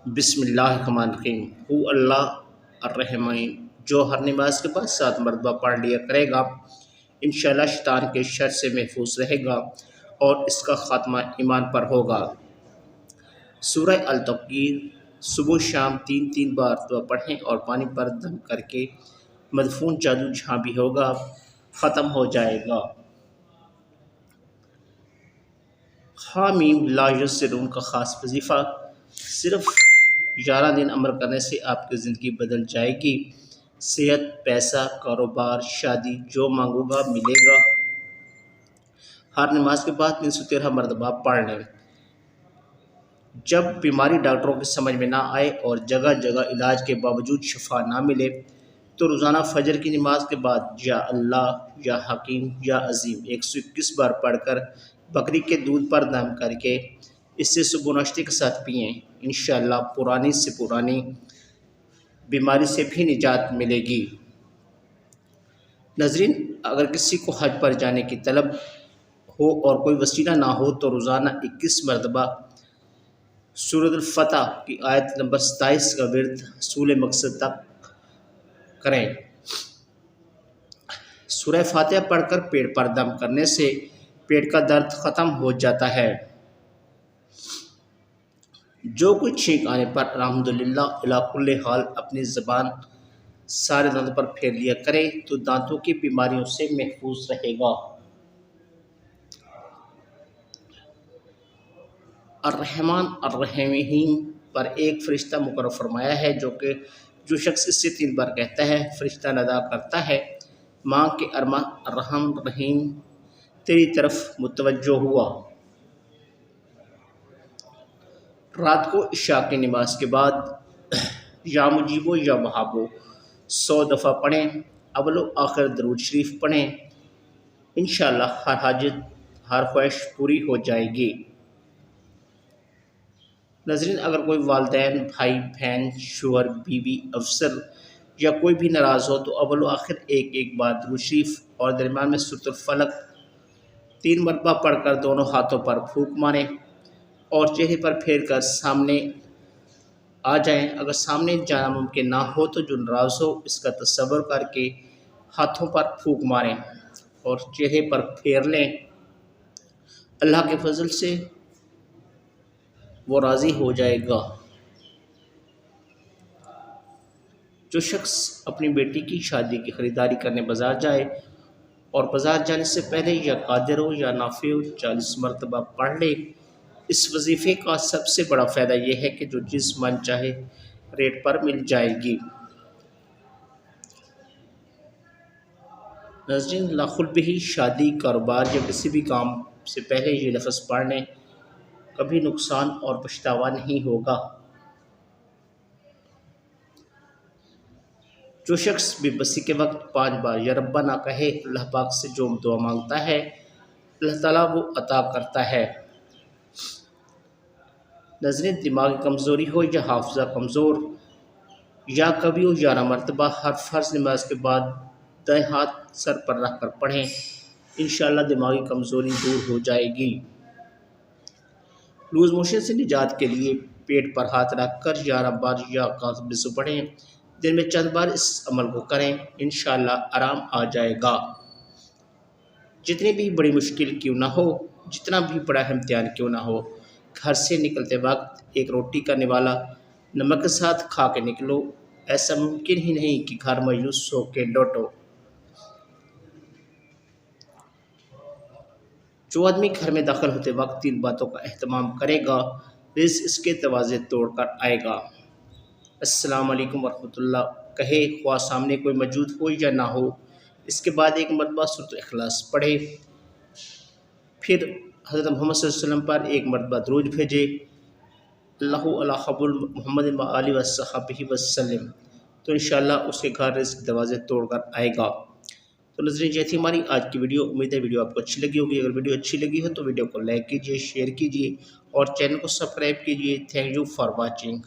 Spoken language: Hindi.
बिस्मिल्लाहिर्रहमानिर्रहीम। हु अल्लाह अर्रहमान, जो हर नमाज के बाद 7 मरतबा पढ़ लिया करेगा इंशाअल्लाह शैतान के शर से महफूज रहेगा और इसका ख़ात्मा ईमान पर होगा। सूरह अल-तक्वीर सुबह शाम 3-3 बार पढ़ें और पानी पर दम करके मदफून जादू जहाँ भी होगा ख़त्म हो जाएगा। हामीम ला युस्सिरून का ख़ास वजीफ़ा, सिर्फ़ 11 दिन अमल करने से आपकी ज़िंदगी बदल जाएगी। सेहत, पैसा, कारोबार, शादी, जो मांगोगा मिलेगा। हर नमाज के बाद 313 मरतबा पढ़ लें। जब बीमारी डॉक्टरों की समझ में ना आए और जगह जगह इलाज के बावजूद शफा ना मिले तो रोज़ाना फजर की नमाज के बाद या अल्लाह, या हकीम, या अजीम 121 बार पढ़कर बकरी के दूध पर दम करके इससे सुबह नाश्ते के साथ पिएँ। इंशाअल्लाह पुरानी से पुरानी बीमारी से भी निजात मिलेगी। नज़रीन, अगर किसी को हज पर जाने की तलब हो और कोई वसीला ना हो तो रोज़ाना 21 मरतबा सूरत अल-फतह की आयत नंबर 27 का विर्द सूल मकसद तक करें। सूरह फातिहा पढ़कर पेट पर दम करने से पेट का दर्द ख़त्म हो जाता है। जो कुछ छींक आने पर अल्हम्दुलिल्लाह इला कुल्ले हाल अपनी ज़बान सारे दांतों पर फेर लिया करे तो दांतों की बीमारियों से महफूज रहेगा। अर्रहमान अर्रहीम पर एक फ़रिश्ता मुकर्रर फरमाया है जो शख्स इससे 3 बार कहता है, फ़रिश्ता नदा करता है, माँ के अरमा अर्रहम रहीम तेरी तरफ मुतवज्जो हुआ। रात को इशा की नमाज के बाद या मुजीबो या वहाबो 100 दफ़ा पढ़ें। अव्वल व आखिर दरूद शरीफ पढ़ें। इंशाअल्लाह हर हाजत, हर ख्वाहिश पूरी हो जाएगी। नज़रीन, अगर कोई वालिदैन, भाई बहन, शोहर, बीवी, अफसर या कोई भी नाराज़ हो तो अव्वल व आखिर एक बार दरूद शरीफ और दरमियान में सूरत फलक 3 मरतबा पढ़कर दोनों हाथों पर फूंक मारें और चेहरे पर फेर कर सामने आ जाएं। अगर सामने जाना मुमकिन ना हो तो जो नाराज़ हो इसका तसव्वुर करके हाथों पर फूंक मारें और चेहरे पर फेर लें। अल्लाह के फजल से वो राज़ी हो जाएगा। जो शख्स अपनी बेटी की शादी की ख़रीदारी करने बाज़ार जाए और बाज़ार जाने से पहले या कादिर हो या नाफी हो 40 मरतबा पढ़ ले। इस वजीफ़े का सबसे बड़ा फ़ायदा यह है कि जो जिस मन चाहे रेट पर मिल जाएगी। नज़रीन, लाखुल भी शादी, कारोबार या किसी भी काम से पहले ये लफ्ज़ पढ़ लें, कभी नुकसान और पछतावा नहीं होगा। जो शख्स बेबसी के वक्त 5 बार या रब्बा ना कहे अल्लाह पाक से जो दुआ मांगता है अल्लाह ताला वो अता करता है। नज़रें, दिमागी कमज़ोरी हो या हाफिज़ा कमज़ोर या कभी हो 11 मरतबा हर फ़र्ज़ नमाज के बाद दाएं हाथ सर पर रख कर पढ़ें। इंशाअल्लाह दिमागी कमज़ोरी दूर हो जाएगी। लूज़ मोशन से निजात के लिए पेट पर हाथ रख कर 11 बार या काज़बिज़ पढ़ें। दिन में चंद बार इस अमल को करें, इंशाअल्लाह आराम आ जाएगा। जितनी भी बड़ी मुश्किल क्यों ना हो, जितना भी बड़ा इम्तिहान क्यों ना हो, घर से निकलते वक्त एक रोटी का निवाला नमक के साथ खा के निकलो। ऐसा मुमकिन ही नहीं कि घर मायूस हो के लौटो। जो आदमी घर में दाखिल होते वक्त 3 बातों का एहतमाम करेगा, रिज़्क़ इसके दरवाज़े तोड़ कर आएगा। अस्सलाम वालेकुम वरहमतुल्लाह कहे, ख्वाह सामने कोई मौजूद हो या ना हो। इसके बाद 1 मरतबा सूरत इखलास पढ़े, फिर हज़रत मोहम्मद सल्लल्लाहु अलैहि वसल्लम पर 1 मरतबा दरूद भेजे, अल्लाहु अला हब्बुल मुहम्मद व आलिहि व सहाबिही वसल्लम, तो इंशाअल्लाह उसके घर रिज़्क़ दरवाज़े तोड़ कर आएगा। तो नज़रीन, ये थी हमारी आज की वीडियो। उम्मीद है वीडियो आपको अच्छी लगी होगी। अगर वीडियो अच्छी लगी हो तो वीडियो को लाइक कीजिए, शेयर कीजिए और चैनल को सब्सक्राइब कीजिए। Thank you for watching.